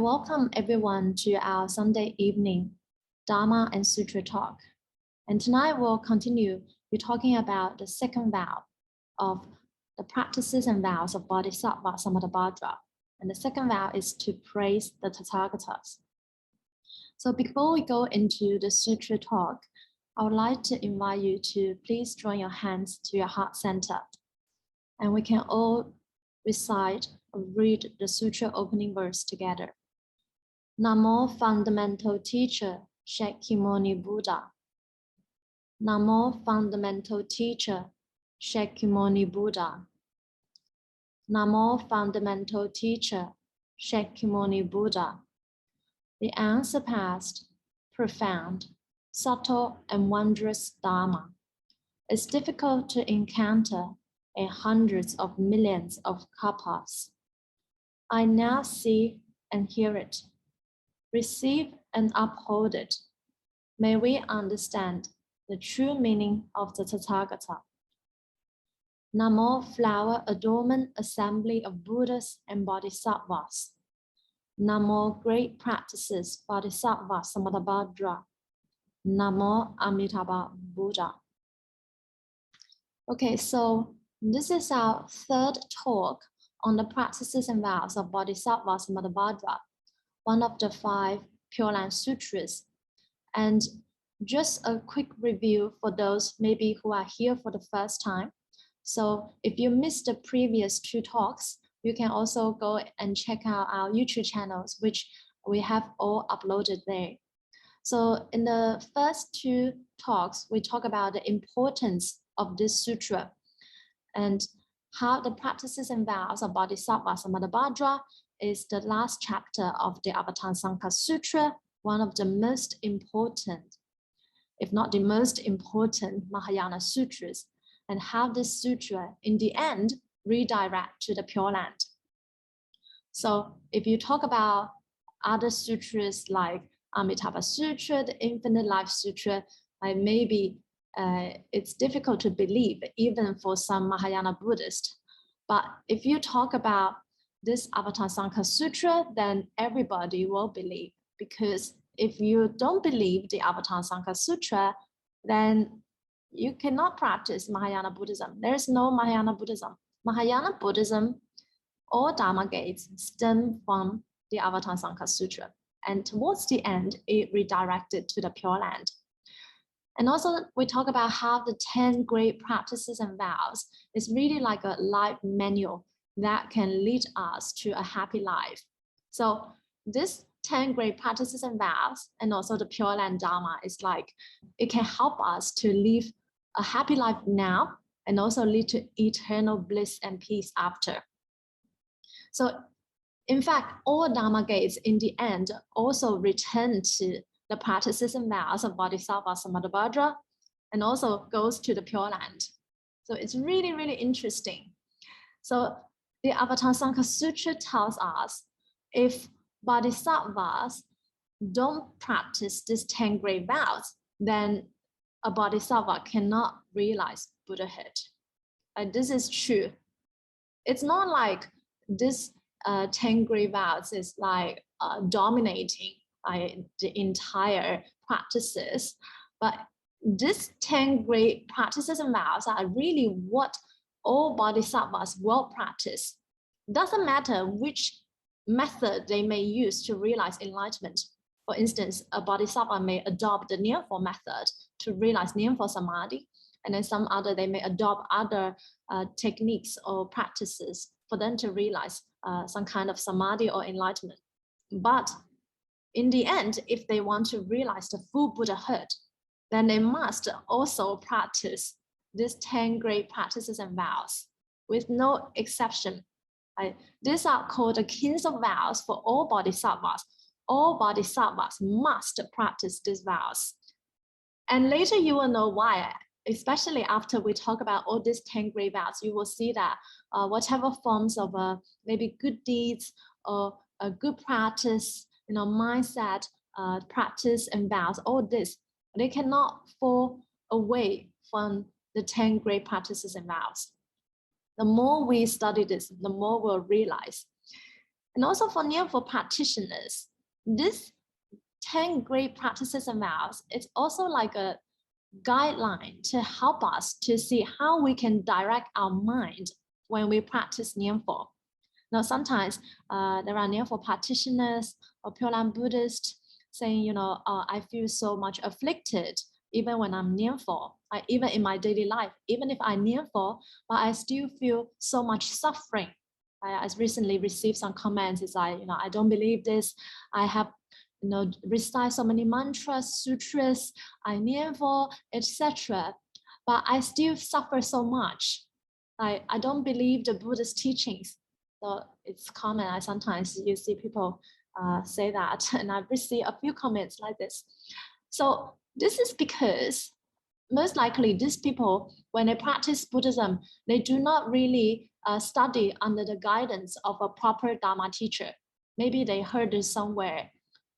Welcome everyone to our Sunday evening Dharma and Sutra talk. And tonight we'll continue talking about the second vow of the practices and vows of Bodhisattva Samantabhadra. And the second vow is to praise the Tathagatas. So before we go into the Sutra talk, I would like to invite you to please join your hands to your heart center. And we can all recite or read the Sutra opening verse together. Namo Fundamental Teacher, Shakyamuni Buddha. Namo Fundamental Teacher, Shakyamuni Buddha. Namo Fundamental Teacher, Shakyamuni Buddha. The unsurpassed, profound, subtle, and wondrous Dharma is difficult to encounter in hundreds of millions of kalpas. I now see and hear it. Receive and uphold it. May we understand the true meaning of the Tathagata. Namo Flower Adornment Assembly of Buddhas and Bodhisattvas. Namo Great Practices Bodhisattva Samantabhadra. Namo Amitabha Buddha. Okay, so this is our third talk on the practices and vows of Bodhisattva Samantabhadra, one of the 5 Pure Land Sutras. And just a quick review for those maybe who are here for the first time. So if you missed the previous 2 talks, you can also go and check out our YouTube channels, which we have all uploaded there. So in the first 2 talks, we talk about the importance of this sutra and how the practices and vows of Bodhisattva Samantabhadra is the last chapter of the Avatamsaka Sutra, one of the most important, if not the most important Mahayana sutras, and how this sutra in the end redirect to the Pure Land. So if you talk about other sutras like Amitabha Sutra, the Infinite Life Sutra, maybe it's difficult to believe even for some Mahayana Buddhists. But if you talk about this Avatamsaka Sutra, then everybody will believe, because if you don't believe the Avatamsaka Sutra, then you cannot practice Mahayana Buddhism. There is no Mahayana Buddhism. Mahayana Buddhism, all Dharma gates stem from the Avatamsaka Sutra. And towards the end, it redirected to the Pure Land. And also we talk about how the 10 great practices and vows is really like a life manual that can lead us to a happy life. So this 10 great practices and vows and also the Pure Land Dharma is like, it can help us to live a happy life now and also lead to eternal bliss and peace after. So in fact, all Dharma gates in the end also return to the practices and vows of Bodhisattva Samantabhadra and also goes to the Pure Land. So it's really, really interesting. So the Avatamsaka Sutra tells us if bodhisattvas don't practice these 10 great vows, then a bodhisattva cannot realize Buddhahood. This is true. It's not like this 10 great vows is like dominating the entire practices, but these 10 great practices and vows are really what all bodhisattvas will practice. It doesn't matter which method they may use to realize enlightenment. For instance, a bodhisattva may adopt the Nearful method to realize Nearful Samadhi, and then some other, they may adopt other techniques or practices for them to realize some kind of Samadhi or enlightenment. But in the end, if they want to realize the full Buddhahood, then they must also practice these 10 great practices and vows with no exception. These are called the kings of vows for all bodhisattvas. All bodhisattvas must practice these vows. And later you will know why, especially after we talk about all these 10 great vows, you will see that whatever forms of maybe good deeds or a good practice, mindset, practice and vows, all this, they cannot fall away from the 10 great practices and vows. The more we study this, the more we'll realize And also for Nianfo practitioners, this 10 great practices and vows, it's also like a guideline to help us to see how we can direct our mind when we practice Nianfo. Now, sometimes there are Nianfo practitioners or Pure Land Buddhists saying, I feel so much afflicted even when I'm Nianfo, even in my daily life, even if I Nianfo, but I still feel so much suffering. I recently received some comments. It's like, I don't believe this. I have, recite so many mantras, sutras, I Nianfo, etc. But I still suffer so much. I don't believe the Buddhist teachings. So it's common. I sometimes you see people say that, and I've received a few comments like this. So this is because most likely these people, when they practice Buddhism, they do not really study under the guidance of a proper Dharma teacher. Maybe they heard this somewhere,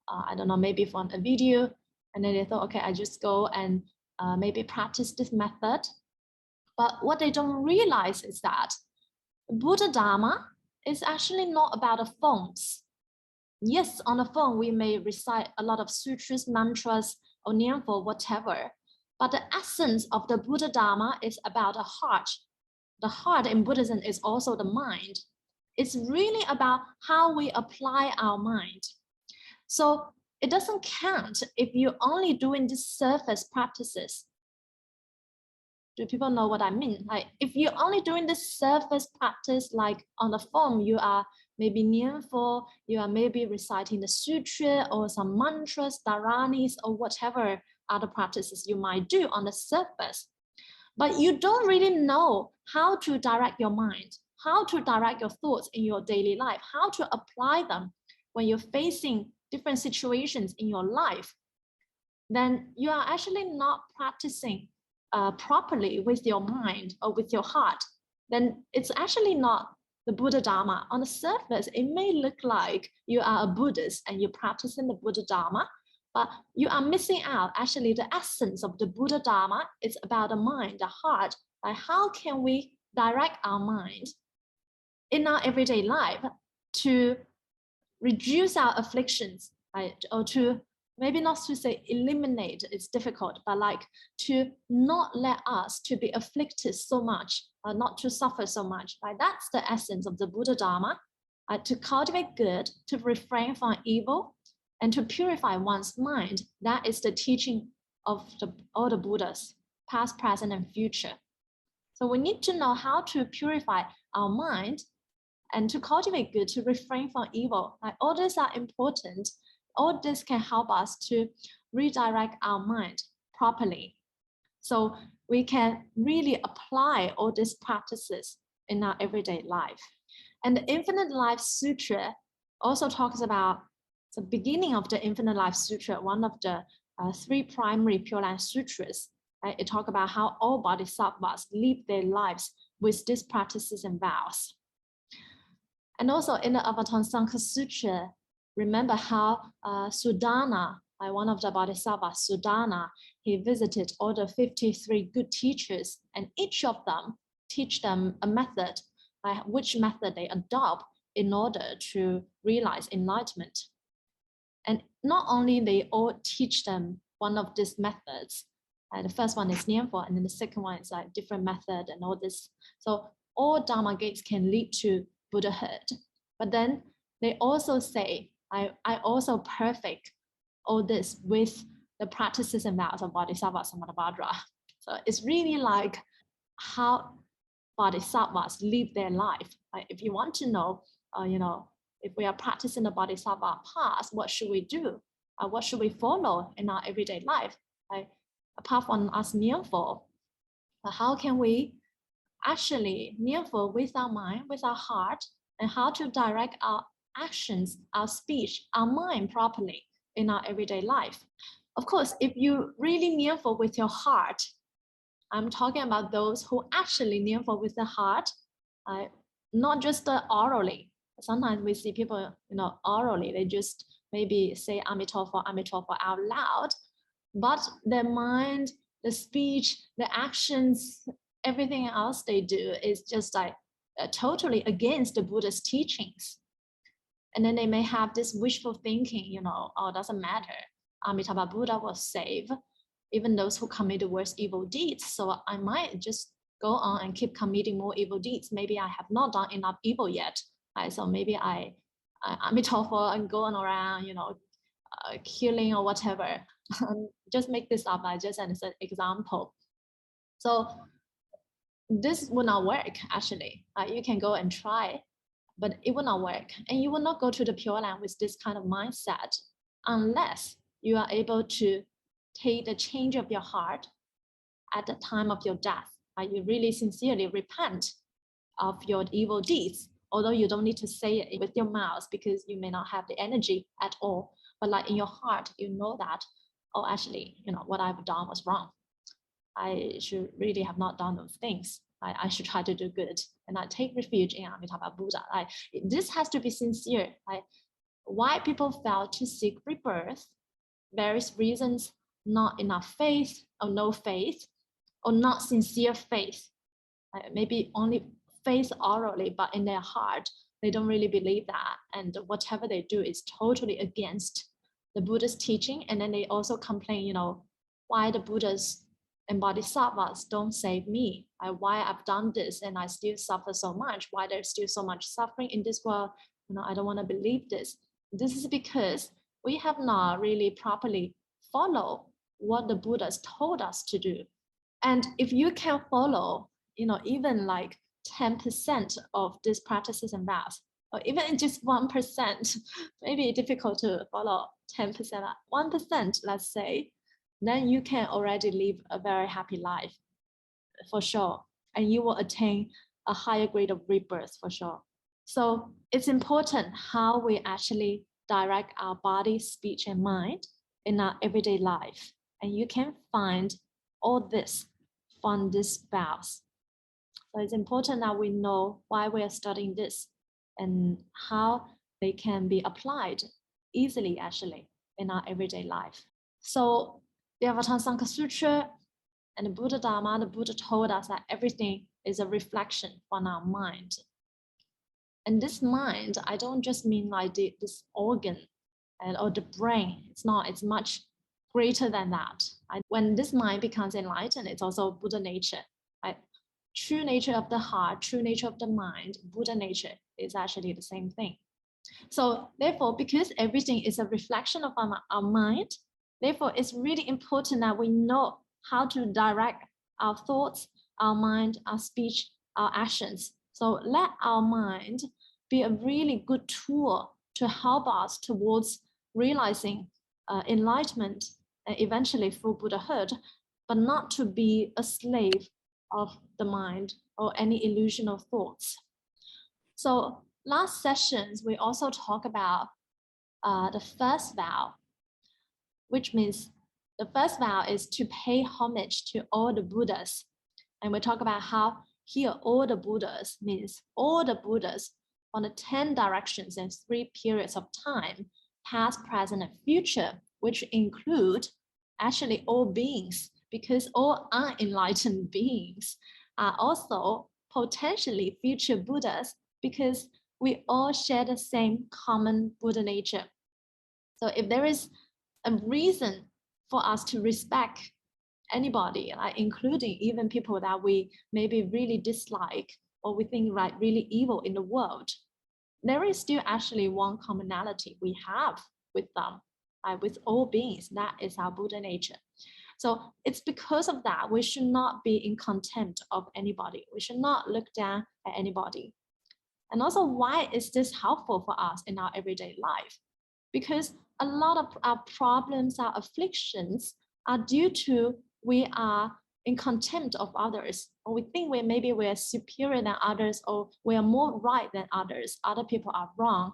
I don't know, maybe from a video, and then they thought, okay, I just go and maybe practice this method. But what they don't realize is that Buddha Dharma is actually not about the forms. Yes, on the phone, we may recite a lot of sutras, mantras, or Nianfo, whatever. But the essence of the Buddha Dharma is about the heart. The heart in Buddhism is also the mind. It's really about how we apply our mind. So it doesn't count if you're only doing these surface practices. Do people know what I mean? Like if you're only doing this surface practice, like on the phone, you are maybe Nianfo, you are maybe reciting the sutra or some mantras, dharanis, or whatever other practices you might do on the surface. But you don't really know how to direct your mind, how to direct your thoughts in your daily life, how to apply them when you're facing different situations in your life. Then you are actually not practicing properly with your mind or with your heart. Then it's actually not the Buddha Dharma. On the surface, it may look like you are a Buddhist and you're practicing the Buddha Dharma, but you are missing out actually the essence of the Buddha Dharma. It's about the mind, the heart. Like how can we direct our mind in our everyday life to reduce our afflictions, right? Or to maybe not to say eliminate, it's difficult, but like to not let us to be afflicted so much, not to suffer so much. Right? That's the essence of the Buddha Dharma, to cultivate good, to refrain from evil, and to purify one's mind. That is the teaching of all the Buddhas, past, present, and future. So we need to know how to purify our mind and to cultivate good, to refrain from evil. Like all these are important. All this can help us to redirect our mind properly. So we can really apply all these practices in our everyday life. And the Infinite Life Sutra also talks about the beginning of the Infinite Life Sutra, one of the 3 primary Pure Land Sutras. Right? It talks about how all bodhisattvas live their lives with these practices and vows. And also in the Avatamsaka Sutra, remember how Sudana, one of the bodhisattvas, Sudana, he visited all the 53 good teachers, and each of them teach them a method, which method they adopt in order to realize enlightenment. And not only they all teach them one of these methods, the first one is Nianfo, and then the second one is like different method and all this. So all Dharma gates can lead to Buddhahood. But then they also say, I also perfect all this with the practices and vows of Bodhisattva Samantabhadra. So it's really like how Bodhisattvas live their life. Like if you want to know, if we are practicing the Bodhisattva path, what should we do? What should we follow in our everyday life? Apart from us Nianfo, how can we actually Nianfo with our mind, with our heart, and how to direct our actions, our speech, our mind properly in our everyday life? Of course, if you really Nianfo with your heart, I'm talking about those who actually Nianfo with the heart, not just orally. Sometimes we see people, orally, they just maybe say Amitabha, Amitabha out loud, but their mind, the speech, the actions, everything else they do is just like totally against the Buddha's teachings. And then they may have this wishful thinking, you know, oh, it doesn't matter. Amitabha Buddha will save even those who commit the worst evil deeds. So I might just go on and keep committing more evil deeds. Maybe I have not done enough evil yet. Right? So maybe Amitabha and going around, you know, killing or whatever. Just make this up, just as an example. So this will not work, actually. You can go and try, but it will not work. And you will not go to the Pure Land with this kind of mindset unless you are able to take the change of your heart at the time of your death. You really sincerely repent of your evil deeds, although you don't need to say it with your mouth because you may not have the energy at all. But like in your heart, you know that, oh, actually, you know, what I've done was wrong. I should really have not done those things. I should try to do good. And I take refuge in Amitabha Buddha. This has to be sincere. Why people fail to seek rebirth, various reasons, not enough faith or no faith, or not sincere faith. Maybe only faith orally, but in their heart, they don't really believe that. And whatever they do is totally against the Buddha's teaching. And then they also complain, you know, why the Buddhas and Bodhisattvas don't save me. Why I've done this and I still suffer so much. Why there's still so much suffering in this world. You know, I don't want to believe this. This is because we have not really properly followed what the Buddhas told us to do. And if you can follow, you know, even like 10% of these practices and vows, or even just 1%, maybe difficult to follow 10%, 1%, let's say, then you can already live a very happy life, for sure. And you will attain a higher grade of rebirth, for sure. So it's important how we actually direct our body, speech, and mind in our everyday life. And you can find all this from these vows. So it's important that we know why we are studying this and how they can be applied easily, actually, in our everyday life. So the Avatamsaka Sutra and the Buddha Dharma, the Buddha told us that everything is a reflection from our mind. And this mind, I don't just mean like this organ or the brain. It's not, it's much greater than that. When this mind becomes enlightened, it's also Buddha nature. Right? True nature of the heart, true nature of the mind, Buddha nature is actually the same thing. So therefore, because everything is a reflection of our mind, therefore it's really important that we know how to direct our thoughts, our mind, our speech, our actions. So let our mind be a really good tool to help us towards realizing enlightenment and eventually full Buddhahood, but not to be a slave of the mind or any illusion of thoughts. So last sessions, we also talk about the first vow, which means the first vow is to pay homage to all the Buddhas. And we talk about how here all the Buddhas means all the Buddhas on the 10 directions and 3 periods of time, past, present, and future, which include actually all beings, because all unenlightened beings are also potentially future Buddhas, because we all share the same common Buddha nature. So if there is a reason for us to respect anybody, including even people that we maybe really dislike or we think like really evil in the world, there is still actually one commonality we have with them, with all beings. That is our Buddha nature. So it's because of that we should not be in contempt of anybody. We should not look down at anybody. And also, why is this helpful for us in our everyday life? Because a lot of our problems, our afflictions are due to we are in contempt of others, or we think maybe we're superior than others, or we are more right than others. Other people are wrong.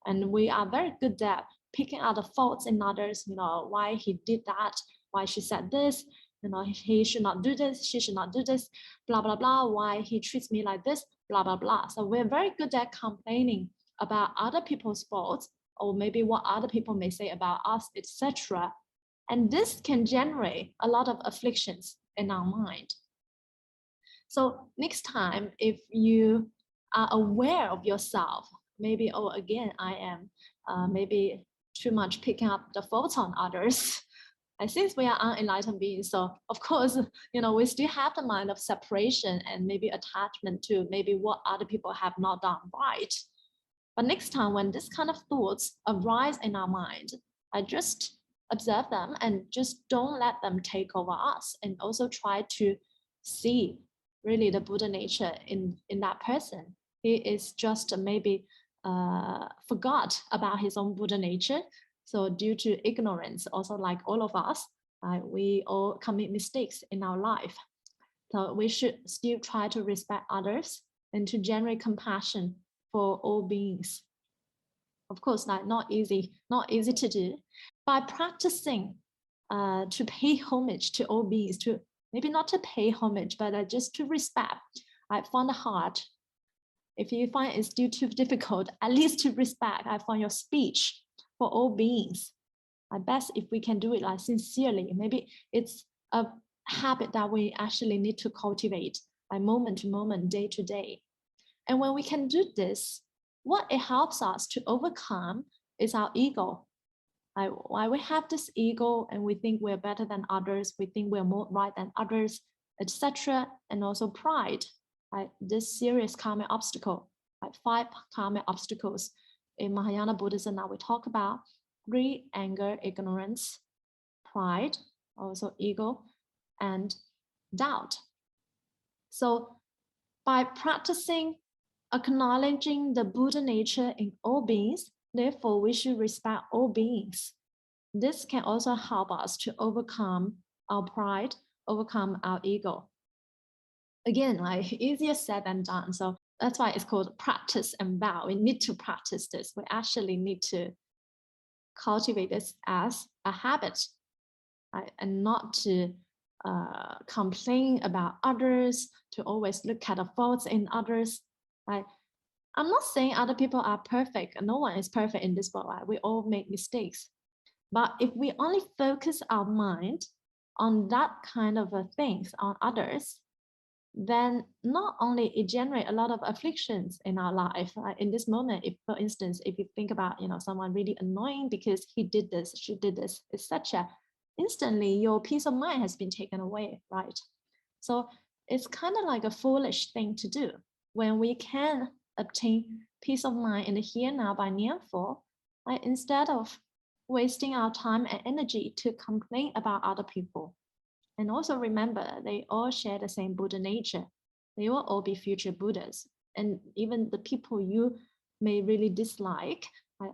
And we are very good at picking out the faults in others, you know, why he did that, why she said this, you know, he should not do this, she should not do this, blah, blah, blah, why he treats me like this, blah, blah, blah. So we're very good at complaining about other people's faults, or maybe what other people may say about us, etc. And this can generate a lot of afflictions in our mind. So next time, if you are aware of yourself maybe, oh, again, I am maybe too much picking up the faults on others. And since we are unenlightened beings, so of course, we still have the mind of separation and maybe attachment to maybe what other people have not done right. But next time when this kind of thoughts arise in our mind, I just observe them and just don't let them take over us, and also try to see really the Buddha nature in that person. He is just maybe forgot about his own Buddha nature. So due to ignorance, also like all of us, we all commit mistakes in our life. So we should still try to respect others and to generate compassion for all beings. Of course, not easy to do. By practicing to pay homage to all beings, to maybe not to pay homage, but just to respect. I find it hard. If you find it's still too difficult, at least to respect, I find your speech for all beings. I best if we can do it sincerely. Maybe it's a habit that we actually need to cultivate by moment to moment, day to day. And when we can do this, what it helps us to overcome is our ego. Why we have this ego and we think we're better than others, we think we're more right than others, etc. And also pride. This serious karmic obstacle, 5 karmic obstacles in Mahayana Buddhism. Now we talk about greed, anger, ignorance, pride, also ego, and doubt. So by practicing acknowledging the Buddha nature in all beings, therefore we should respect all beings. This can also help us to overcome our pride, overcome our ego. Again, easier said than done. So that's why it's called practice and vow. We need to practice this. We actually need to cultivate this as a habit, and not to complain about others, to always look at the faults in others. I'm not saying other people are perfect. No one is perfect in this world. We all make mistakes. But if we only focus our mind on that kind of things on others, then not only it generates a lot of afflictions in our life. In this moment, if for instance, if you think about someone really annoying because he did this, she did this, etc., instantly your peace of mind has been taken away, right? So it's kind of like a foolish thing to do. When we can obtain peace of mind in the here and now by Nianfo, instead of wasting our time and energy to complain about other people. And also remember, they all share the same Buddha nature. They will all be future Buddhas. And even the people you may really dislike,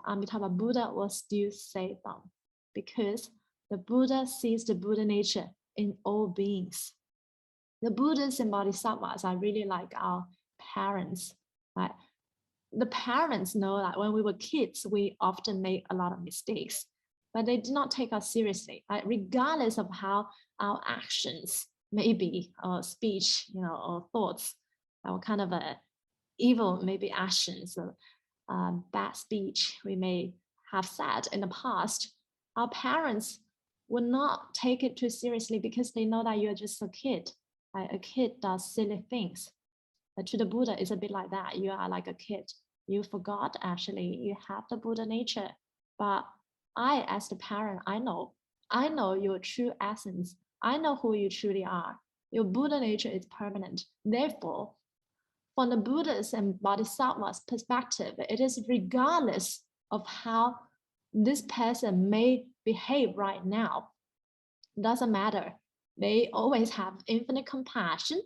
Amitabha Buddha will still save them, because the Buddha sees the Buddha nature in all beings. The Buddhas and Bodhisattvas are really like our parents. Right? The parents know that when we were kids, we often make a lot of mistakes, but they did not take us seriously, right? Regardless of how our actions, maybe or speech, or thoughts, or kind of a evil, maybe actions, bad speech we may have said in the past, our parents would not take it too seriously because they know that you're just a kid. Right? A kid does silly things. But to the Buddha, it's a bit like that. You are like a kid. You forgot actually you have the Buddha nature. But I, as the parent, I know your true essence. I know who you truly are. Your Buddha nature is permanent. Therefore, from the Buddhas and Bodhisattvas perspective, it is regardless of how this person may behave right now. It doesn't matter. They always have infinite compassion,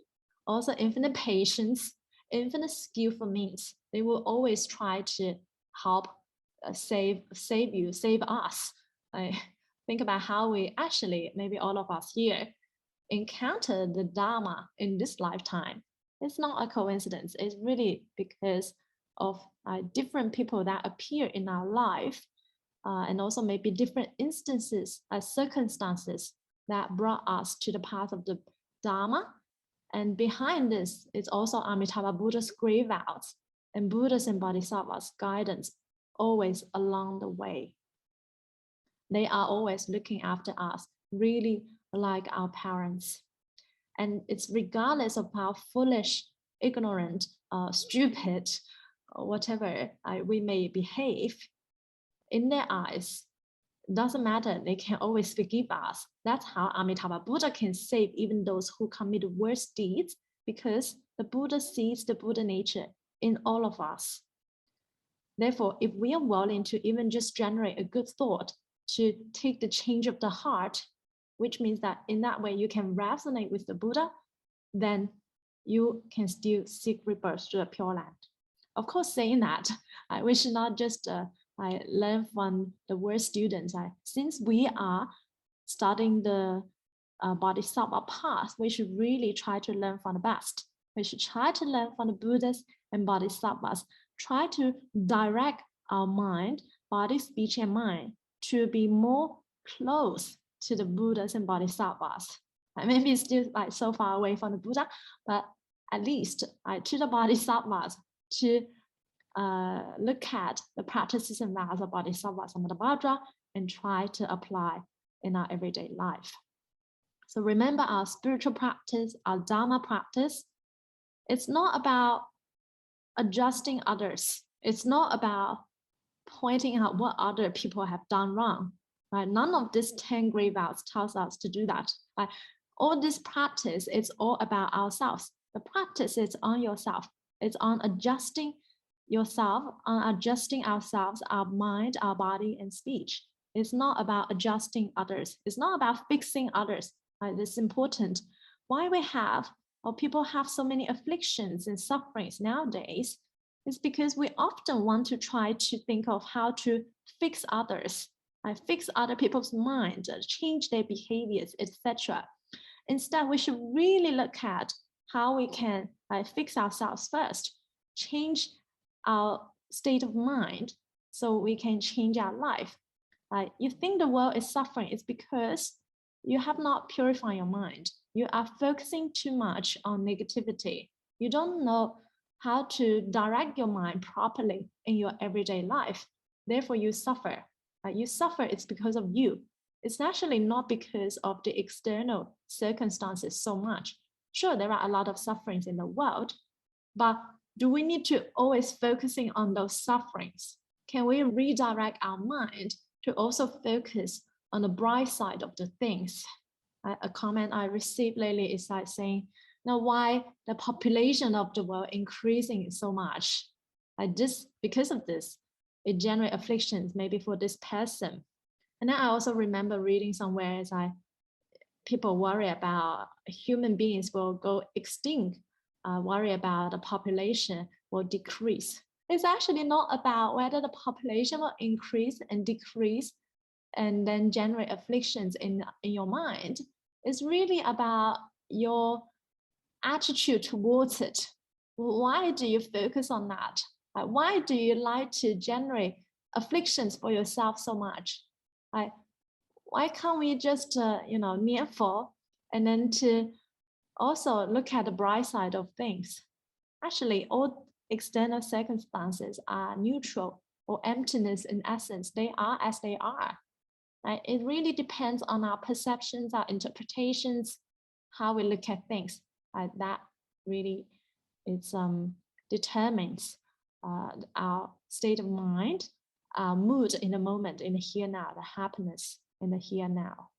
also infinite patience, infinite skillful means. They will always try to help save you, save us. Think about how we actually, maybe all of us here, encounter the Dharma in this lifetime. It's not a coincidence. It's really because of different people that appear in our life, and also maybe different instances, circumstances that brought us to the path of the Dharma. And behind this is also Amitabha Buddha's great vows and Buddha's and Bodhisattvas' guidance always along the way. They are always looking after us, really like our parents. And it's regardless of how foolish, ignorant, stupid, whatever we may behave, in their eyes, doesn't matter, they can always forgive us. That's how Amitabha Buddha can save even those who commit worse deeds, because the Buddha sees the Buddha nature in all of us. Therefore, if we are willing to even just generate a good thought, to take the change of the heart, which means that in that way you can resonate with the Buddha, then you can still seek rebirth to the Pure Land. Of course, saying that, we should not just learn from the worst students. Since we are studying the Bodhisattva path, we should really try to learn from the best. We should try to learn from the Buddhas and Bodhisattvas, try to direct our mind, body, speech, and mind to be more close to the Buddhas and Bodhisattvas. Maybe it's still so far away from the Buddha, but at least to the Bodhisattvas, to look at the practices and vows of Bodhisattva Samantabhadra and try to apply in our everyday life. So remember, our spiritual practice, our Dharma practice, it's not about adjusting others. It's not about pointing out what other people have done wrong. Right? None of these 10 great vows tells us to do that. Right? All this practice, it's all about ourselves. The practice is on yourself. It's on adjusting yourself, on adjusting ourselves, our mind, our body, and speech. It's not about adjusting others. It's not about fixing others. Right? This is important. Why we have, or people have so many afflictions and sufferings nowadays, is because we often want to try to think of how to fix others, fix other people's minds, change their behaviors, etc. Instead, we should really look at how we can fix ourselves first, change our state of mind so we can change our life. You think the world is suffering, it's because you have not purified your mind. You are focusing too much on negativity. You don't know how to direct your mind properly in your everyday life. Therefore, you suffer. You suffer, it's because of you. It's actually not because of the external circumstances so much. Sure, there are a lot of sufferings in the world, but do we need to always focusing on those sufferings? Can we redirect our mind to also focus on the bright side of the things? A comment I received lately is saying, now why the population of the world increasing so much? Because of this, it generates afflictions maybe for this person. And then I also remember reading somewhere people worry about human beings will go extinct, worry about the population will decrease. It's actually not about whether the population will increase and decrease and then generate afflictions in your mind. It's really about your attitude towards it. Why do you focus on that? Why do you like to generate afflictions for yourself so much? Why can't we just, nianfo and then to also look at the bright side of things? Actually, all external circumstances are neutral or emptiness in essence. They are as they are. Right? It really depends on our perceptions, our interpretations, how we look at things. That really determines our state of mind, our mood in the moment, in the here now, the happiness in the here now.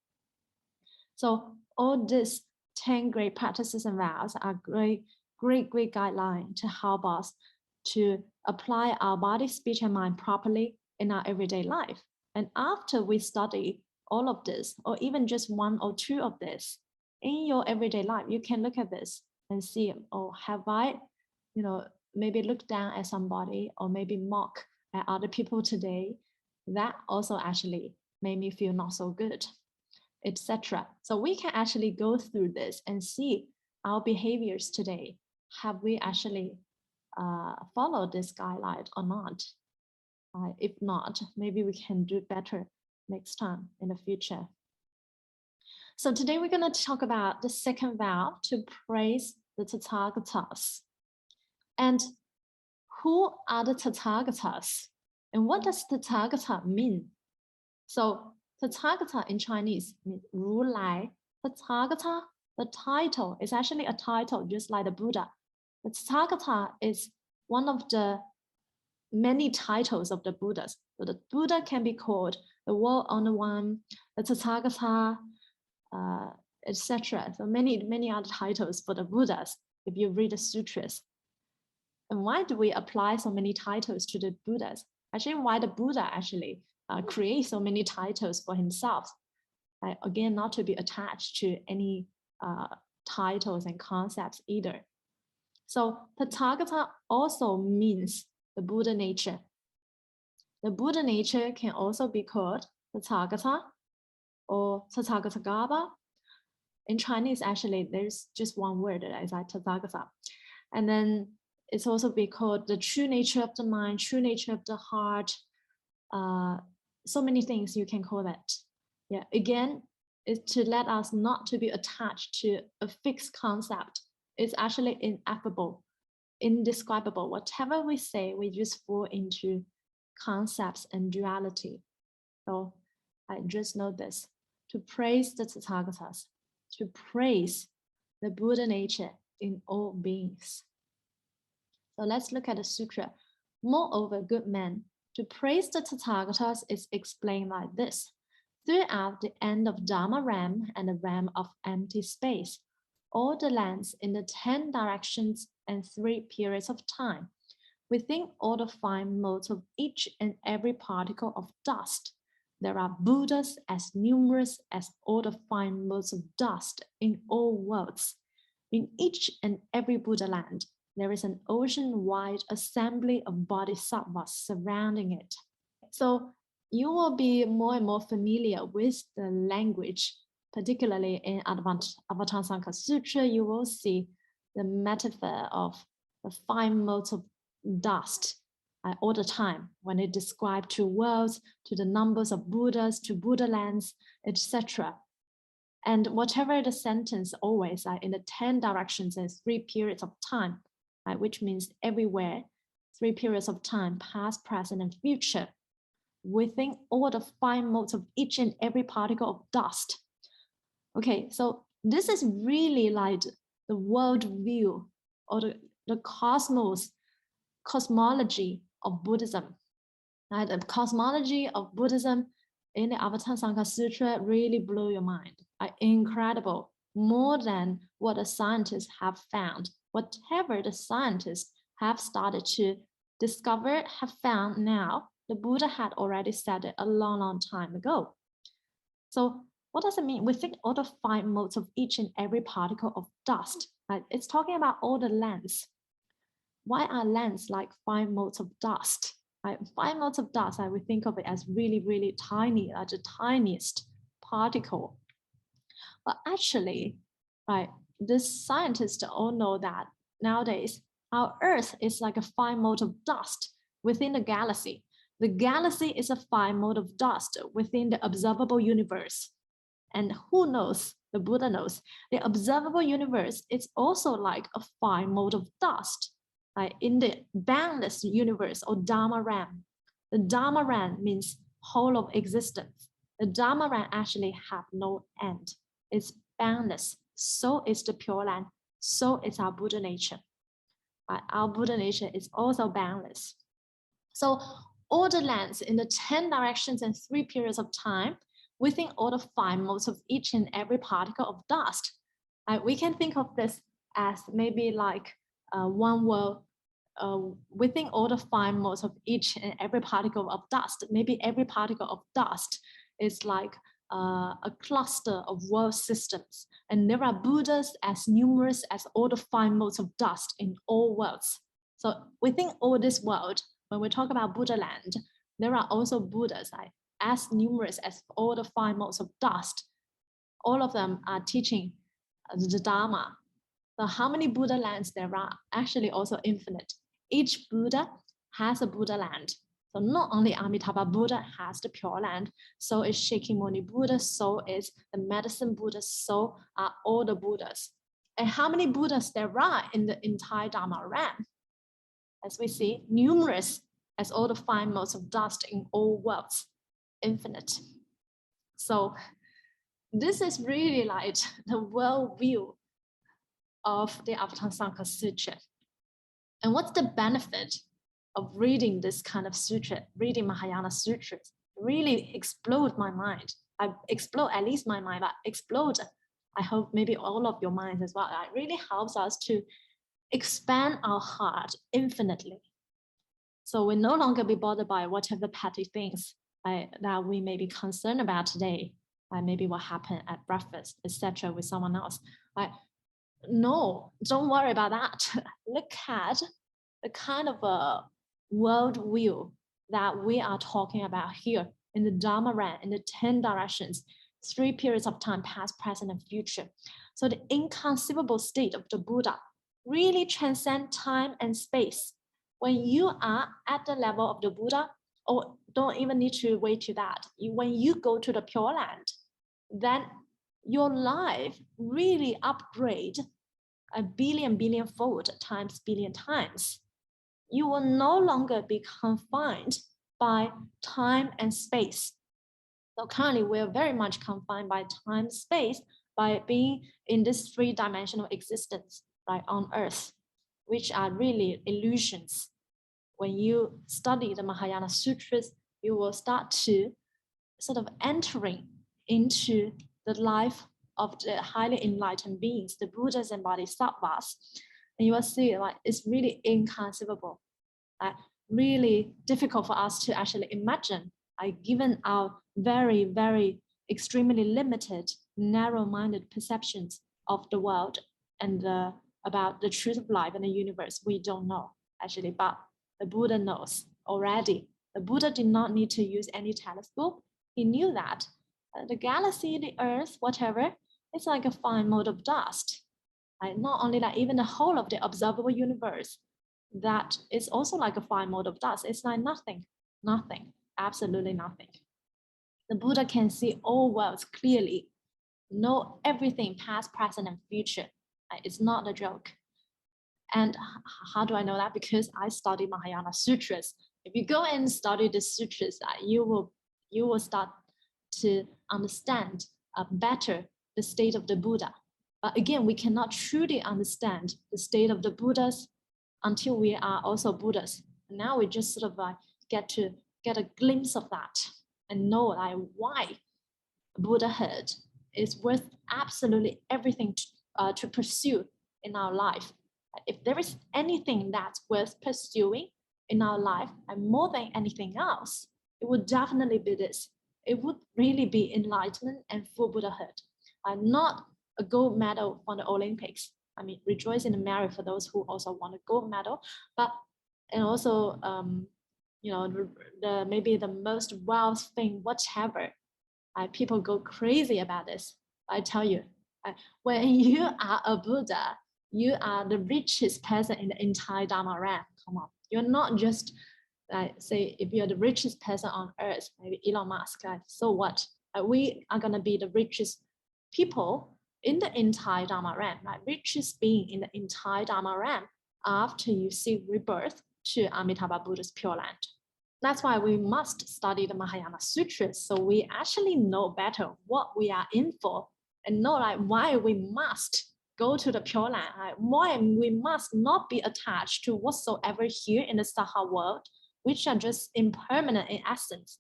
So all these 10 great practices and vows are great guideline to help us to apply our body, speech, and mind properly in our everyday life. And after we study all of this, or even just one or two of this in your everyday life, you can look at this and see, oh, have I, maybe look down at somebody or maybe mock at other people today? That also actually made me feel not so good, etc. So we can actually go through this and see our behaviors today. Have we actually followed this guideline or not? If not, maybe we can do better next time in the future. So today we're going to talk about the second vow, to praise the Tathagatas. And who are the Tathagatas? And what does Tathagata mean? So Tathagata in Chinese means 如来. Tathagata, the title, is actually a title just like the Buddha. The Tathagata is one of the many titles of the Buddhas. So the Buddha can be called the World Honored One, the Tathagathas, etc. So many other titles for the Buddhas if you read the sutras. And why do we apply so many titles to the Buddhas? Actually, why the Buddha actually create so many titles for himself? Again, not to be attached to any titles and concepts either. So Tathagata also means the Buddha nature. The Buddha nature can also be called Tathagata or Tathagatagata. In Chinese, actually, there's just one word that is like Tathagata. And then it's also be called the true nature of the mind, true nature of the heart. So many things you can call that. Yeah, again, it's to let us not to be attached to a fixed concept. It's actually ineffable, indescribable. Whatever we say, we just fall into concepts and duality. So I just know this, to praise the Tathagatas, to praise the Buddha nature in all beings. So let's look at the sutra. Moreover, good men, to praise the Tathagatas is explained like this. Throughout the end of Dharma realm and the realm of empty space, all the lands in the 10 directions and 3 periods of time, within all the 5 modes of each and every particle of dust, there are Buddhas as numerous as all the 5 modes of dust in all worlds. In each and every Buddha land, there is an ocean-wide assembly of bodhisattvas surrounding it. So you will be more and more familiar with the language, particularly in Avatamsaka Sutra. You will see the metaphor of the 5 modes of dust all the time when it describes 2 worlds, to the numbers of Buddhas, to Buddha lands, etc. And whatever the sentence always in the 10 directions and 3 periods of time, which means everywhere, 3 periods of time, past, present, and future, within all the 5 modes of each and every particle of dust. Okay, so this is really like the world view or the cosmology of Buddhism. The cosmology of Buddhism in the Avatamsaka Sutra really blew your mind. Incredible, more than what the scientists have found. Whatever the scientists have started to discover, have found now, the Buddha had already said it a long time ago. So what does it mean? Within all the 5 modes of each and every particle of dust, it's talking about all the lands. Why are lands like 5 modes of dust? 5 modes of dust, we think of it as really tiny, like the tiniest particle. But actually, the scientists all know that nowadays, our Earth is like a 5 mode of dust within the galaxy. The galaxy is a 5 mode of dust within the observable universe. And who knows? The Buddha knows. The observable universe is also like a 5 mode of dust. In the boundless universe or Dharma realm. The Dharma realm means whole of existence. The Dharma realm actually have no end. It's boundless. So is the Pure Land. So is our Buddha nature. Our Buddha nature is also boundless. So all the lands in the 10 directions and 3 periods of time, within all the 5 modes of each and every particle of dust. We can think of this as maybe like one world within all the 5 modes of each and every particle of dust. Maybe every particle of dust is like a cluster of world systems. And there are Buddhas as numerous as all the 5 modes of dust in all worlds. So within all this world, when we talk about Buddha land, there are also Buddhas as numerous as all the 5 modes of dust. All of them are teaching the Dharma. So how many Buddha lands there are? Actually also infinite. Each Buddha has a Buddha land. So not only Amitabha Buddha has the Pure Land, so is Shakyamuni Buddha, so is the Medicine Buddha, so are all the Buddhas. And how many Buddhas there are in the entire Dharma realm? As we see, numerous as all the 5 modes of dust in all worlds, infinite. So this is really like the world view of the Avatamsaka Sutra. And what's the benefit of reading this kind of sutra, reading Mahayana sutras, really explode my mind. I explode at least my mind, but explode, I hope maybe all of your minds as well. It really helps us to expand our heart infinitely. So we no longer be bothered by whatever petty things that we may be concerned about today, maybe what happened at breakfast, etc., with someone else. No, don't worry about that. Look at the kind of a world view that we are talking about here in the Dharma realm, in the 10 directions, 3 periods of time, past, present, and future. So the inconceivable state of the Buddha really transcends time and space. When you are at the level of the Buddha, or don't even need to wait to that, when you go to the Pure Land, then your life really upgrade a billion fold times billion times. You will no longer be confined by time and space. So currently we're very much confined by time, space, by being in this 3-dimensional existence, right, on earth, which are really illusions. When you study the Mahayana Sutras, you will start to sort of entering into the life of the highly enlightened beings, the Buddhas and Bodhisattvas, and you will see like it's really inconceivable, really difficult for us to actually imagine, given our very, very extremely limited, narrow-minded perceptions of the world and about the truth of life and the universe. We don't know actually, but the Buddha knows already. The Buddha did not need to use any telescope. He knew that the galaxy, the earth, whatever, it's like a fine mote of dust. Not only that, even the whole of the observable universe, that is also like a fine mote of dust. It's like nothing, absolutely nothing. The Buddha can see all worlds clearly, know everything past, present, and future. It's not a joke. And how do I know that? Because I study Mahayana Sutras. If you go and study the sutras, you will start to understand better the state of the Buddha. But again, we cannot truly understand the state of the Buddhas until we are also Buddhas. Now we just sort of get a glimpse of that and know why Buddhahood is worth absolutely everything to pursue in our life. If there is anything that's worth pursuing in our life, and more than anything else, it would definitely be this. It would really be enlightenment and full Buddhahood. Not a gold medal from the Olympics. I mean, rejoice in the merit for those who also want a gold medal, but and also maybe the most wealth thing, whatever. People go crazy about this. I tell you, when you are a Buddha, you are the richest person in the entire Dharma realm. Come on, you're not just say if you're the richest person on earth, maybe Elon Musk. So what? We are gonna be the richest people in the entire Dharma realm, richest being in the entire Dharma realm after you see rebirth to Amitabha Buddha's Pure Land. That's why we must study the Mahayana Sutras, so we actually know better what we are in for and know why we must go to the Pure Land, why we must not be attached to whatsoever here in the Saha world, which are just impermanent in essence.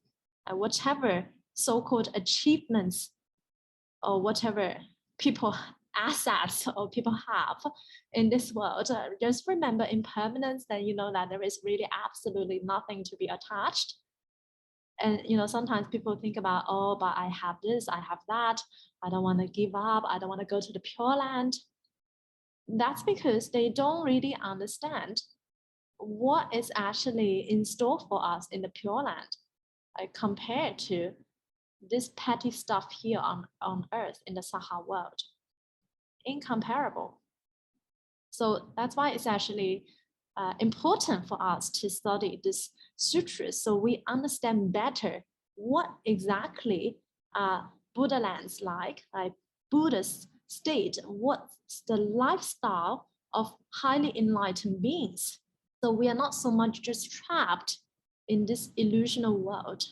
Whatever so-called achievements or whatever people assets or people have in this world, just remember impermanence, that you know that there is really absolutely nothing to be attached. And sometimes people think about, oh, but I have this, I have that, I don't want to give up, I don't want to go to the Pure Land. That's because they don't really understand what is actually in store for us in the Pure Land, compared to this petty stuff here on earth in the Saha world. Incomparable. So that's why it's actually important for us to study this sutras, so we understand better what exactly Buddha lands like Buddha's state, what's the lifestyle of highly enlightened beings. So we are not so much just trapped in this illusional world.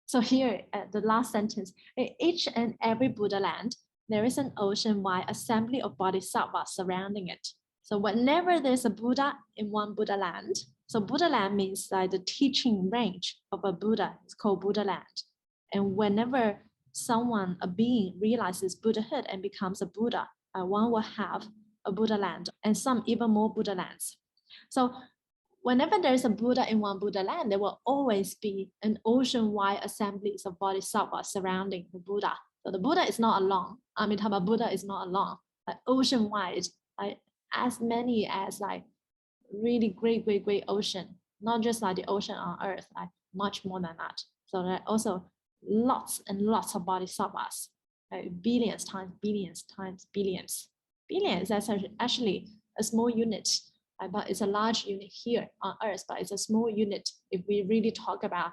So here at the last sentence, in each and every Buddha land, there is an ocean-wide assembly of bodhisattvas surrounding it. So whenever there's a Buddha in one Buddha land, So Buddha land means like the teaching range of a Buddha. It's called Buddha land. And whenever someone, a being, realizes Buddhahood and becomes a Buddha, one will have a Buddha land and some even more Buddha lands. So whenever there's a Buddha in one Buddha land, there will always be an ocean-wide assemblies of bodhisattvas surrounding the Buddha. So the Buddha is not alone. Amitabha Buddha is not alone. Like ocean-wide, like as many as like really great ocean, not just like the ocean on earth, like much more than that. So there are also lots and lots of bodhisattvas, like billions times billions times billions. Billions, that's actually a small unit, but it's a large unit here on earth, but it's a small unit if we really talk about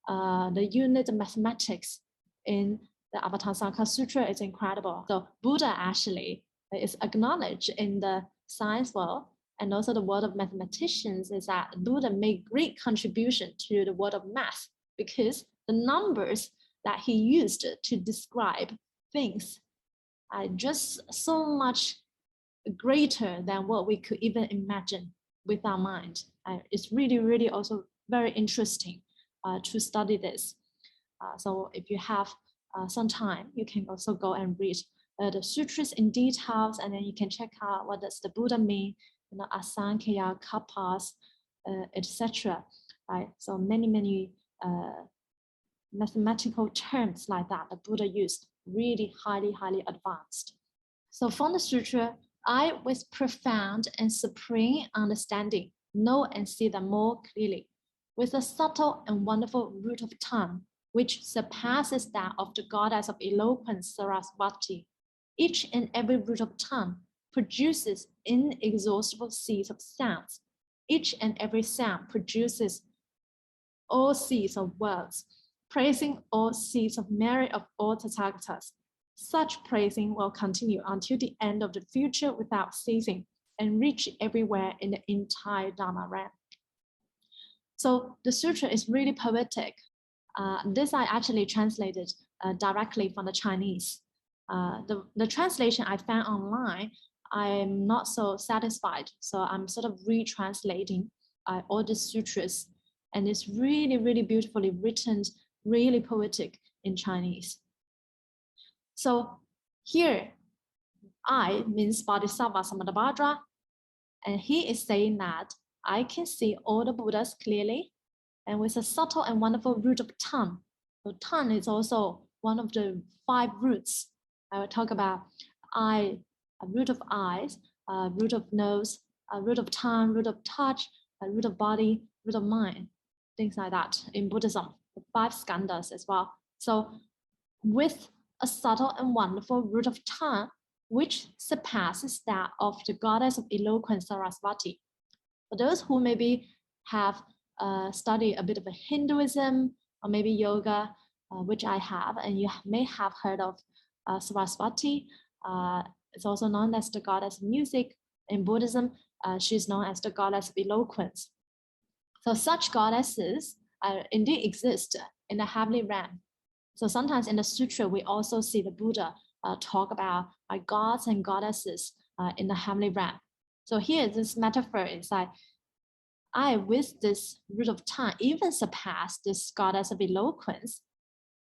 the unit of mathematics in the Avatamsaka Sutra. Is incredible. So Buddha actually is acknowledged in the science world and also the world of mathematicians, is that Buddha made great contribution to the world of math, because the numbers that he used to describe things are just so much greater than what we could even imagine with our mind. It's really also very interesting to study this. So if you have some time, you can also go and read the sutras in details, and then you can check out what does the Buddha mean, asankhya, kappas, etc. Right? So many mathematical terms like that the Buddha used, really highly advanced. So from the sutra, I, with profound and supreme understanding, know and see them more clearly, with a subtle and wonderful root of tongue, which surpasses that of the goddess of eloquence, Sarasvati. Each and every root of tongue produces inexhaustible seeds of sounds. Each and every sound produces all seeds of words, praising all seeds of merit of all Tathagatas. Such praising will continue until the end of the future without ceasing and reach everywhere in the entire Dharma realm. So the sutra is really poetic. This I actually translated directly from the Chinese. The translation I found online, I'm not so satisfied. So I'm sort of retranslating all the sutras, and it's really beautifully written, really poetic in Chinese. So here, I means Bodhisattva Samantabhadra, and he is saying that I can see all the Buddhas clearly, and with a subtle and wonderful root of tongue. So tongue is also one of the 5 roots. I will talk about eye, a root of eyes, a root of nose, a root of tongue, root of touch, a root of body, root of mind, things like that in Buddhism, the 5 skandhas as well. So with a subtle and wonderful root of tongue, which surpasses that of the goddess of eloquence, Sarasvati. For those who maybe have studied a bit of a Hinduism or maybe yoga, which I have, and you may have heard of Sarasvati. It's also known as the goddess of music. In Buddhism, she's known as the goddess of eloquence. So such goddesses indeed exist in the heavenly realm. So sometimes in the sutra, we also see the Buddha talk about gods and goddesses in the heavenly realm. So here, this metaphor is like, I, with this root of tongue, even surpass this goddess of eloquence.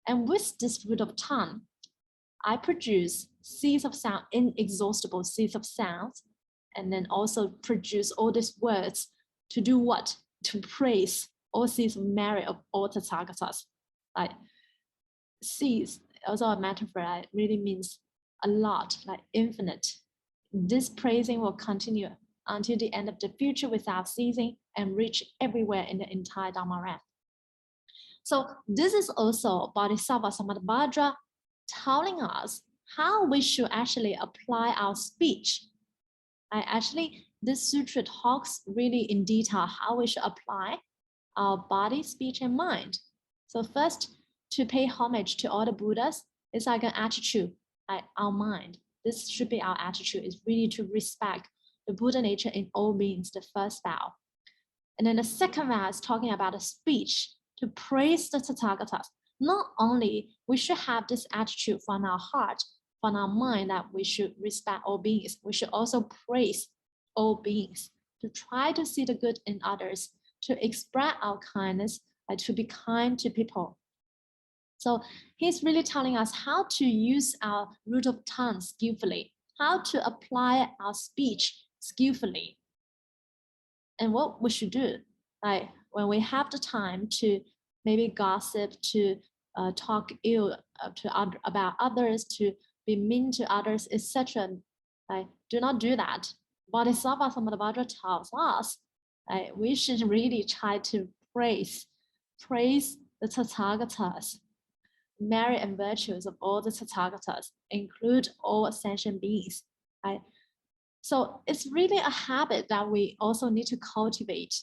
And with this root of tongue, I produce seeds of sound, inexhaustible seeds of sounds, and then also produce all these words to do what? To praise all seeds of merit of all Tathagatas. Like seeds, also a metaphor, it really means a lot, like infinite. This praising will continue until the end of the future without ceasing and reach everywhere in the entire Dharma realm. So this is also Bodhisattva Samantabhadra telling us how we should actually apply our speech. This sutra talks really in detail how we should apply our body, speech, and mind. So first, to pay homage to all the Buddhas is like an attitude, like our mind. This should be our attitude, is really to respect the Buddha nature in all beings, the first vow. And then the second vow is talking about a speech, to praise the Tathagatas. Not only we should have this attitude from our heart, from our mind, that we should respect all beings, we should also praise all beings, to try to see the good in others, to express our kindness, to be kind to people. So he's really telling us how to use our root of tongue skillfully, how to apply our speech skillfully, and what we should do. Like when we have the time to maybe gossip, to talk ill about others, to be mean to others, etc. Do not do that. Bodhisattva Samantabhadra tells us we should really try to praise the Tathagatas, merit and virtues of all the Tathagatas, include all sentient beings. So it's really a habit that we also need to cultivate.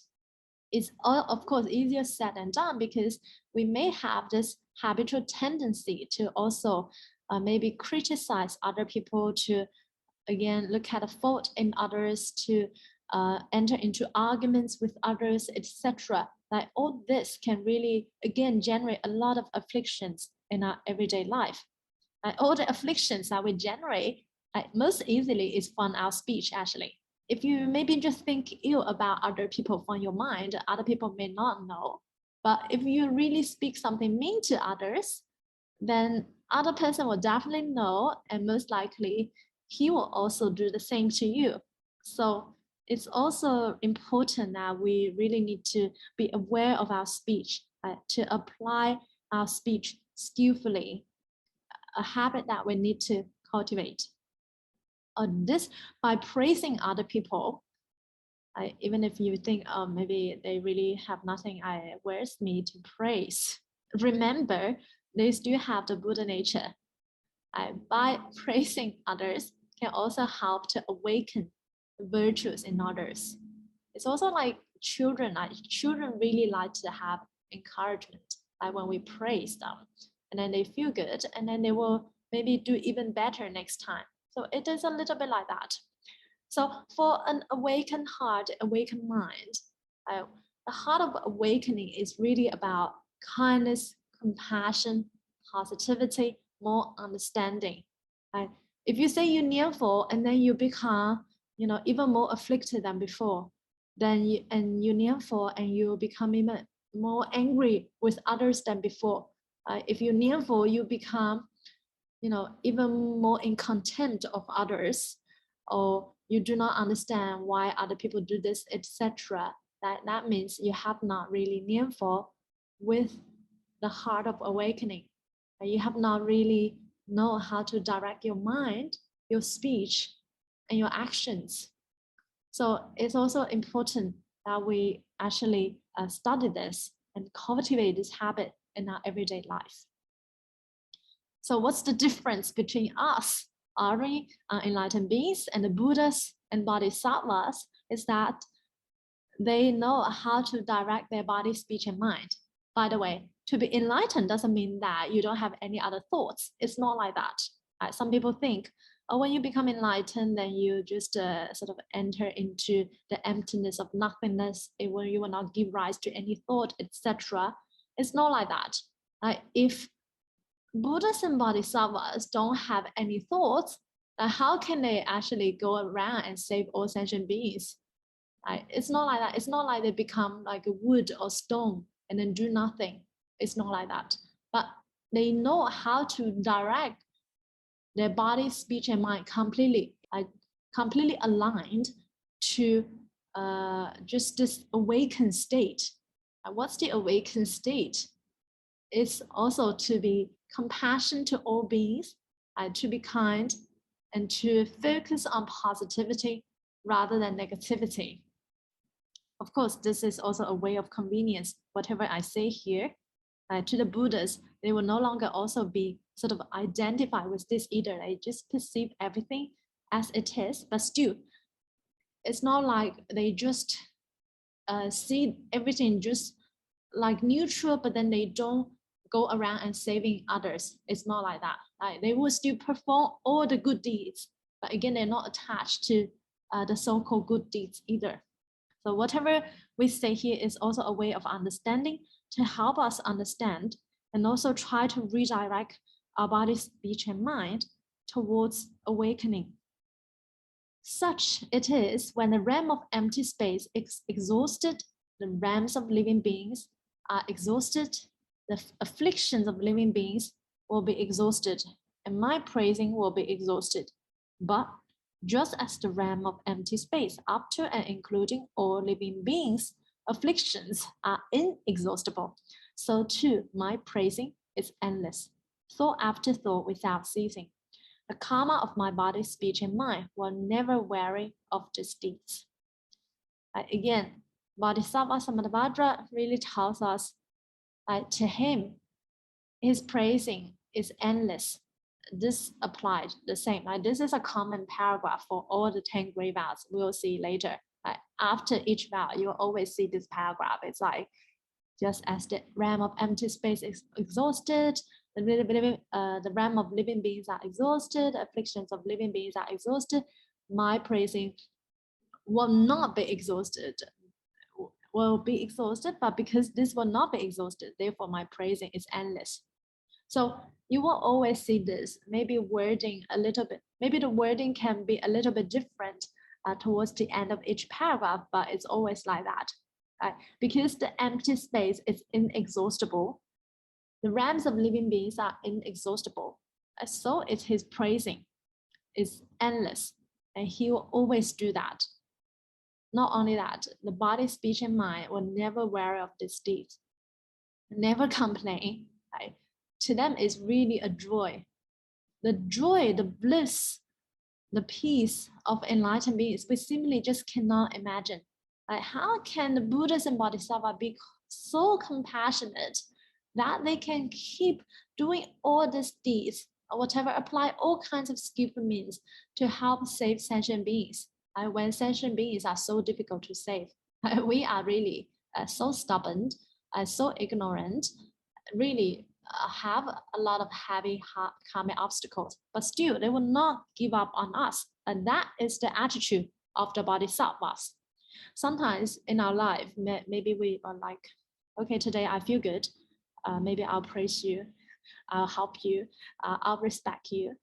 It's of course easier said than done, because we may have this habitual tendency to also maybe criticize other people, to again look at the fault in others, to enter into arguments with others, etc. Like all this can really again generate a lot of afflictions in our everyday life. All the afflictions that we generate most easily is from our speech, actually. If you maybe just think ill about other people from your mind, other people may not know. But if you really speak something mean to others, then other person will definitely know, and most likely he will also do the same to you. So it's also important that we really need to be aware of our speech, to apply our speech skillfully, a habit that we need to cultivate. This by praising other people, even if you think, oh, maybe they really have nothing worth me to praise, remember they still have the Buddha nature. By praising others can also help to awaken virtues in others. It's also like children. Children really like to have encouragement, like when we praise them, and then they feel good, and then they will maybe do even better next time. So it is a little bit like that. So for an awakened heart, awakened mind, the heart of awakening is really about kindness, compassion, positivity, more understanding. If you say you Nianfo and then you become, even more afflicted than before, then you Nianfo and you become even more angry with others than before. If you Nianfo, you become, even more in contempt of others, or you do not understand why other people do this, etc. That means you have not really Nianfo with the heart of awakening. You have not really know how to direct your mind, your speech, and your actions. So it's also important that we actually study this and cultivate this habit in our everyday life. So what's the difference between us, ordinary enlightened beings, and the Buddhas and Bodhisattvas is that they know how to direct their body, speech, and mind. By the way, to be enlightened doesn't mean that you don't have any other thoughts. It's not like that. Some people think, oh, when you become enlightened, then you just sort of enter into the emptiness of nothingness, when you will not give rise to any thought, etc. It's not like that. If Buddhas and Bodhisattvas don't have any thoughts, how can they actually go around and save all sentient beings? It's not like that. It's not like they become like a wood or stone and then do nothing. It's not like that. But they know how to direct their body, speech, and mind completely aligned to just this awakened state. What's the awakened state? It's also to be compassionate to all beings, to be kind, and to focus on positivity rather than negativity. Of course, this is also a way of convenience. Whatever I say here, to the Buddhas, they will no longer also be sort of identified with this either. They just perceive everything as it is, but still, it's not like they just see everything just like neutral, but then they don't go around and saving others. It's not like that. They will still perform all the good deeds, but again, they're not attached to the so-called good deeds either. So whatever we say here is also a way of understanding to help us understand and also try to redirect our body, speech, and mind towards awakening. Such it is when the realm of empty space is exhausted the realms of living beings are exhausted, the afflictions of living beings will be exhausted, and my praising will be exhausted. But just as the realm of empty space, up to and including all living beings, afflictions are inexhaustible, so too my praising is endless, thought after thought without ceasing. The karma of my body, speech, and mind will never weary of these deeds. Again, Bodhisattva Samantabhadra really tells us to him, his praising is endless. This applied the same. This is a common paragraph for all the 10 great vows. We'll see later. After each vow, you'll always see this paragraph. It's like, just as the realm of empty space is exhausted, the realm of living beings are exhausted, afflictions of living beings are exhausted, my praising will not be exhausted, but because this will not be exhausted, therefore my praising is endless. So you will always see this, maybe wording a little bit, maybe the wording can be a little bit different towards the end of each paragraph, but it's always like that. Because the empty space is inexhaustible, the realms of living beings are inexhaustible. So is his praising, is endless, and he will always do that. Not only that, the body, speech, and mind will never weary of these deeds, never complain. To them, it's really a joy. The joy, the bliss, the peace of enlightened beings, we simply just cannot imagine. How can the Buddhas and Bodhisattvas be so compassionate that they can keep doing all these deeds, or whatever, apply all kinds of skillful means to help save sentient beings? When sentient beings are so difficult to save, we are really so stubborn, so ignorant, really have a lot of heavy karmic obstacles, but still they will not give up on us. And that is the attitude of the Bodhisattvas. Sometimes in our life, maybe we are like, okay, today I feel good. Maybe I'll praise you, I'll help you, I'll respect you.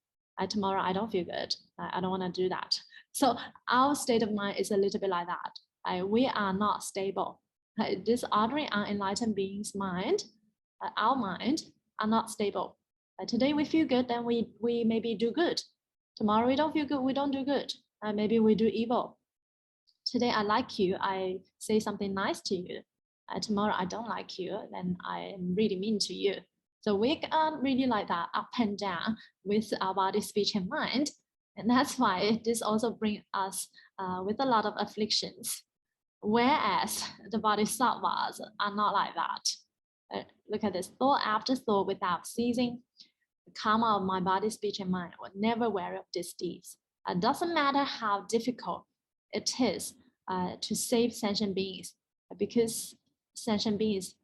Tomorrow I don't feel good. I don't want to do that. So our state of mind is a little bit like that. We are not stable. This ordinary unenlightened being's mind, our mind, are not stable. Today we feel good, then we maybe do good. Tomorrow we don't feel good, we don't do good. Maybe we do evil. Today I like you, I say something nice to you. Tomorrow I don't like you, then I am really mean to you. So we are really like that, up and down with our body, speech, and mind. And that's why this also brings us with a lot of afflictions. Whereas the Bodhisattvas are not like that. Look at this, thought after thought without ceasing. The karma of my body, speech, and mind will never weary of these deeds. It doesn't matter how difficult it is to save sentient beings, because sentient beings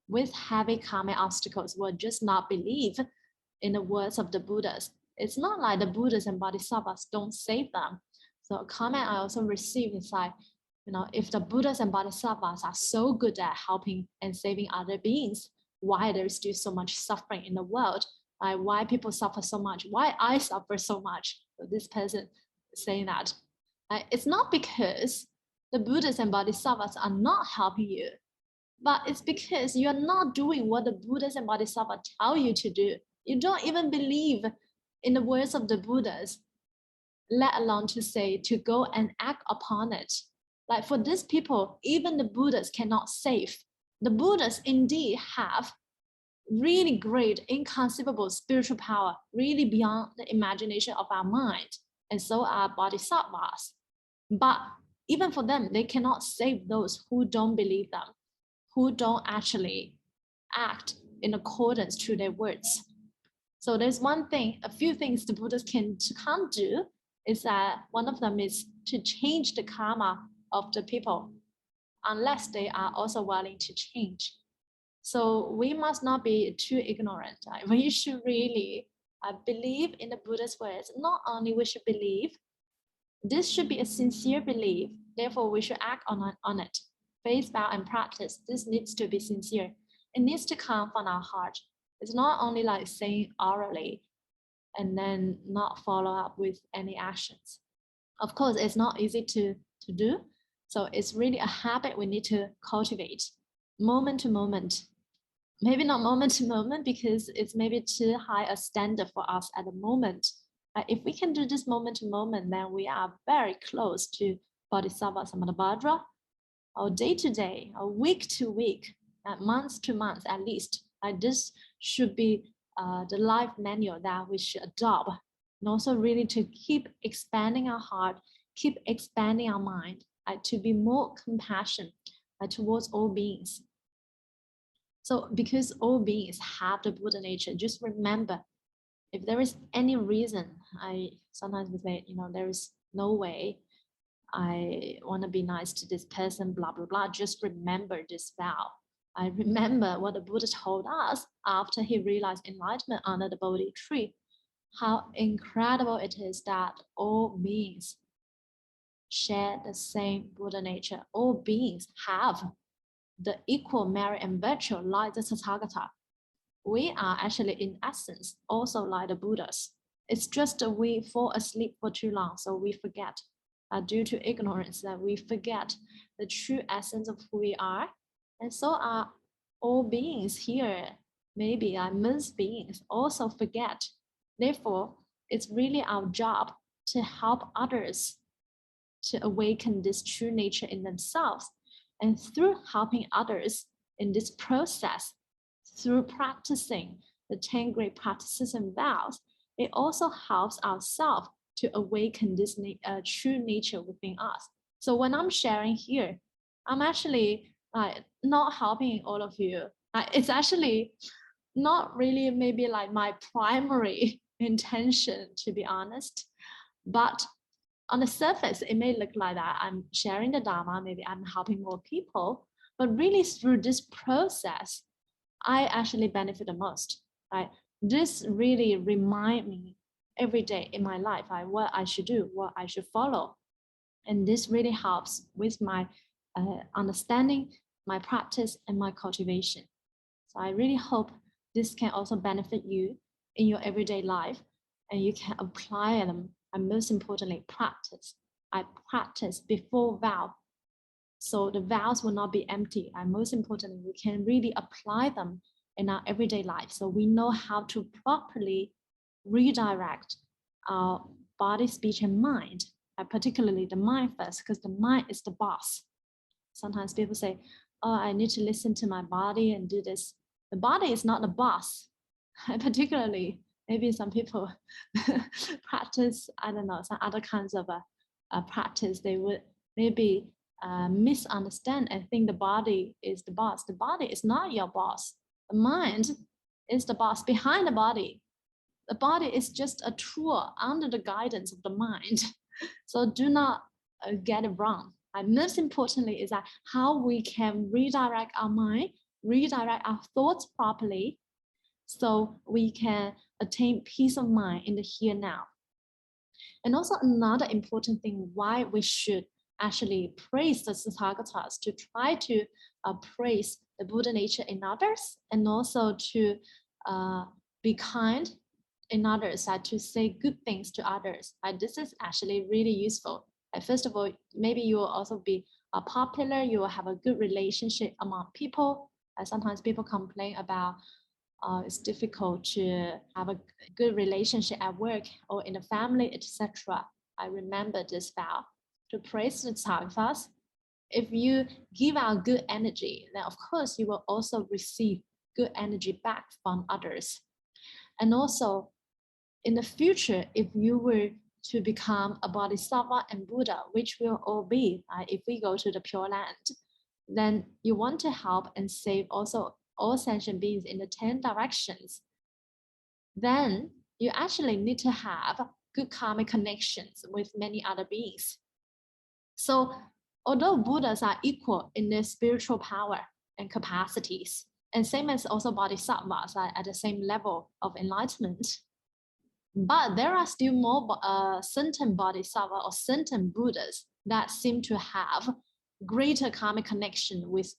with heavy karmic obstacles will just not believe in the words of the Buddhas. It's not like the Buddhas and Bodhisattvas don't save them. So a comment I also received is like, if the Buddhas and Bodhisattvas are so good at helping and saving other beings, why there's still so much suffering in the world? Why people suffer so much? Why I suffer so much? So this person is saying that. It's not because the Buddhas and Bodhisattvas are not helping you, but it's because you're not doing what the Buddhas and Bodhisattvas tell you to do. You don't even believe in the words of the Buddhas, let alone to say, to go and act upon it. Like for these people, even the Buddhas cannot save. The Buddhas indeed have really great, inconceivable spiritual power, really beyond the imagination of our mind. And so are Bodhisattvas. But even for them, they cannot save those who don't believe them, who don't actually act in accordance to their words. So there's a few things the Buddhas can't do, is that one of them is to change the karma of the people, unless they are also willing to change. So we must not be too ignorant. We should really believe in the Buddha's words. Not only we should believe, this should be a sincere belief. Therefore, we should act on it. Faith, vow, and practice. This needs to be sincere. It needs to come from our heart. It's not only like saying orally and then not follow up with any actions. Of course, it's not easy to do, So it's really a habit we need to cultivate moment to moment. Maybe not moment to moment because it's maybe too high a standard for us at the moment. If we can do this moment to moment, then we are very close to Bodhisattva Samantabhadra, or day to day, or week to week, month to month at least. This should be the life manual that we should adopt. And also really to keep expanding our heart, keep expanding our mind, to be more compassionate towards all beings. So because all beings have the Buddha nature, just remember, if there is any reason, I sometimes would say, there is no way I want to be nice to this person, blah, blah, blah. Just remember this vow. I remember what the Buddha told us after he realized enlightenment under the Bodhi tree, how incredible it is that all beings share the same Buddha nature. All beings have the equal merit and virtue like the Tathagata. We are actually in essence also like the Buddhas. It's just that we fall asleep for too long, so we forget. Due to ignorance, that we forget the true essence of who we are. And so are all beings here. Maybe most beings also forget. Therefore, it's really our job to help others to awaken this true nature in themselves. And through helping others in this process, through practicing the 10 great practices and vows, it also helps ourselves to awaken this true nature within us. So when I'm sharing here, I'm actually not helping all of you. It's actually not really maybe like my primary intention, to be honest. But on the surface, it may look like that I'm sharing the Dharma, maybe I'm helping more people. But really through this process, I actually benefit the most. Right? This really reminds me every day in my life, what I should do, what I should follow. And this really helps with my understanding, my practice, and my cultivation. So I really hope this can also benefit you in your everyday life, and you can apply them, and most importantly, practice. I practice before vow. So the vows will not be empty. And most importantly, we can really apply them in our everyday life. So we know how to properly redirect our body, speech, and mind, particularly the mind first, because the mind is the boss. Sometimes people say, oh, I need to listen to my body and do this. The body is not the boss. Particularly, maybe some people practice, I don't know, some other kinds of practice, they would maybe misunderstand and think the body is the boss. The body is not your boss. The mind is the boss behind the body. The body is just a tool under the guidance of the mind. So do not get it wrong. And most importantly is that how we can redirect our mind, redirect our thoughts properly, so we can attain peace of mind in the here now. And also another important thing why we should actually praise the Tathagatas, to try to praise the Buddha nature in others, and also to be kind in others, to say good things to others. This is actually really useful. First of all, maybe you will also be popular, you will have a good relationship among people. Sometimes people complain about it's difficult to have a good relationship at work or in the family, etc. I remember this vow to praise the Tathagatas. If you give out good energy, then of course you will also receive good energy back from others. And also in the future, if you were to become a Bodhisattva and Buddha, which will all be if we go to the Pure Land, then you want to help and save also all sentient beings in the 10 directions. Then you actually need to have good karmic connections with many other beings. So although Buddhas are equal in their spiritual power and capacities, and same as also Bodhisattvas are at the same level of enlightenment, but there are still more sentient Bodhisattva or sentient Buddhas that seem to have greater karmic connection with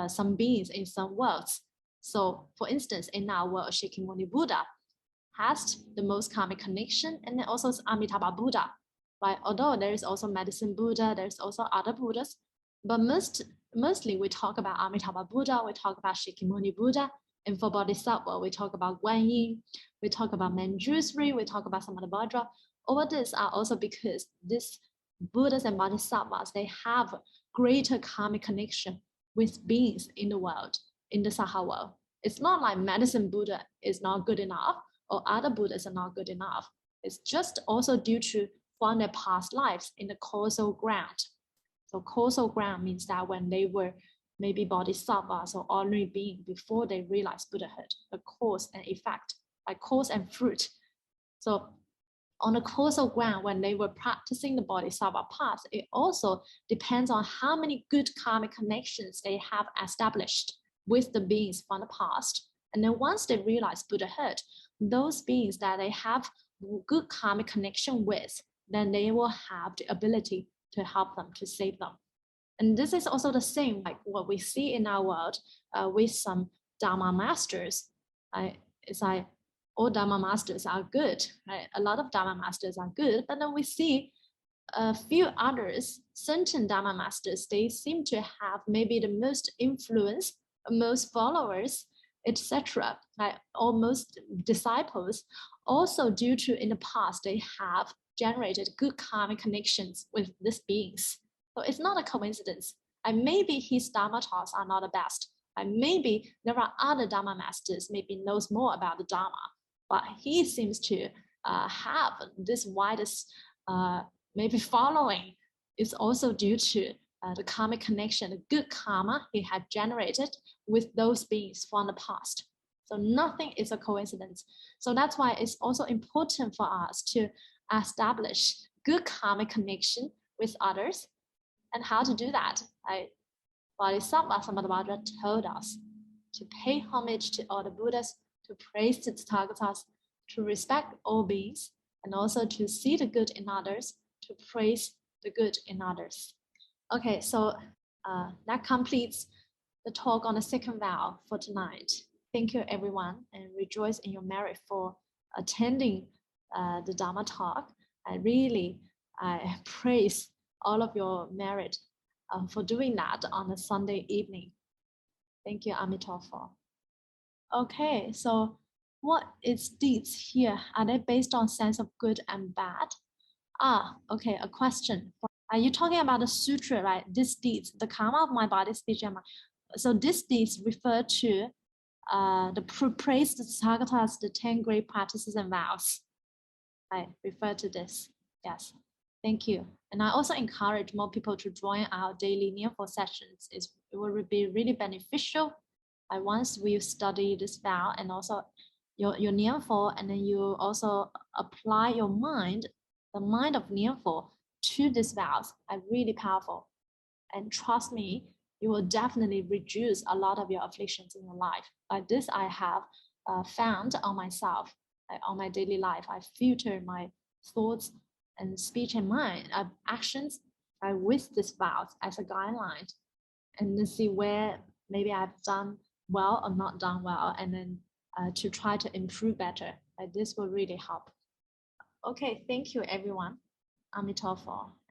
some beings in some worlds. So for instance, in our world, Shakyamuni Buddha has the most karmic connection, and then also Amitabha Buddha. right? Although there is also medicine Buddha, there's also other Buddhas, but mostly we talk about Amitabha Buddha, we talk about Shakyamuni Buddha, and for Bodhisattva, we talk about Guan Yin, we talk about Manjushri, we talk about Samantabhadra. All these are also because these Buddhas and Bodhisattvas, they have greater karmic connection with beings in the world, in the Saha world. It's not like medicine Buddha is not good enough or other Buddhas are not good enough. It's just also due to from their past lives in the causal ground. So causal ground means that when they were maybe bodhisattvas or ordinary being before they realized Buddhahood, the cause and effect, like cause and fruit. So on the causal ground, when they were practicing the bodhisattva path, it also depends on how many good karmic connections they have established with the beings from the past. And then once they realize Buddhahood, those beings that they have good karmic connection with, then they will have the ability to help them, to save them. And this is also the same like what we see in our world with some Dharma masters. It's like all Dharma masters are good, right? A lot of Dharma masters are good, but then we see a few others, certain Dharma masters, they seem to have maybe the most influence, most followers, etc., like almost disciples, also due to in the past they have generated good karmic connections with these beings. So it's not a coincidence. And maybe his Dharma talks are not the best. And maybe there are other Dharma masters, maybe knows more about the Dharma, but he seems to have this widest maybe following is also due to the karmic connection, the good karma he had generated with those beings from the past. So nothing is a coincidence. So that's why it's also important for us to establish good karmic connection with others. And how to do that? Bodhisattva Samantabhadra told us to pay homage to all the Buddhas, to praise the Tathagatas, to respect all beings, and also to see the good in others, to praise the good in others. Okay, so that completes the talk on the second vow for tonight. Thank you, everyone, and rejoice in your merit for attending the Dharma talk. I really praise all of your merit for doing that on a Sunday evening. Thank you, Amitofo. Okay, so what is deeds here? Are they based on sense of good and bad? Okay, a question. Are you talking about the sutra, right? These deeds, the karma of my body, speech, and mind. So these deeds refer to the praise, the tathagatas, the 10 great practices and vows. I refer to this. Yes, thank you. And I also encourage more people to join our daily Nianfo sessions. It will be really beneficial. Once we study this vow and also your Nianfo, and then you also apply your mind, the mind of Nianfo, to these vows are really powerful. And trust me, you will definitely reduce a lot of your afflictions in your life. Like this, I have found on myself, on my daily life. I filter my thoughts and speech and mind actions with these vows as a guideline, and then see where maybe I've done well or not done well, and then to try to improve better. This will really help. Okay, thank you, everyone. Amitabha.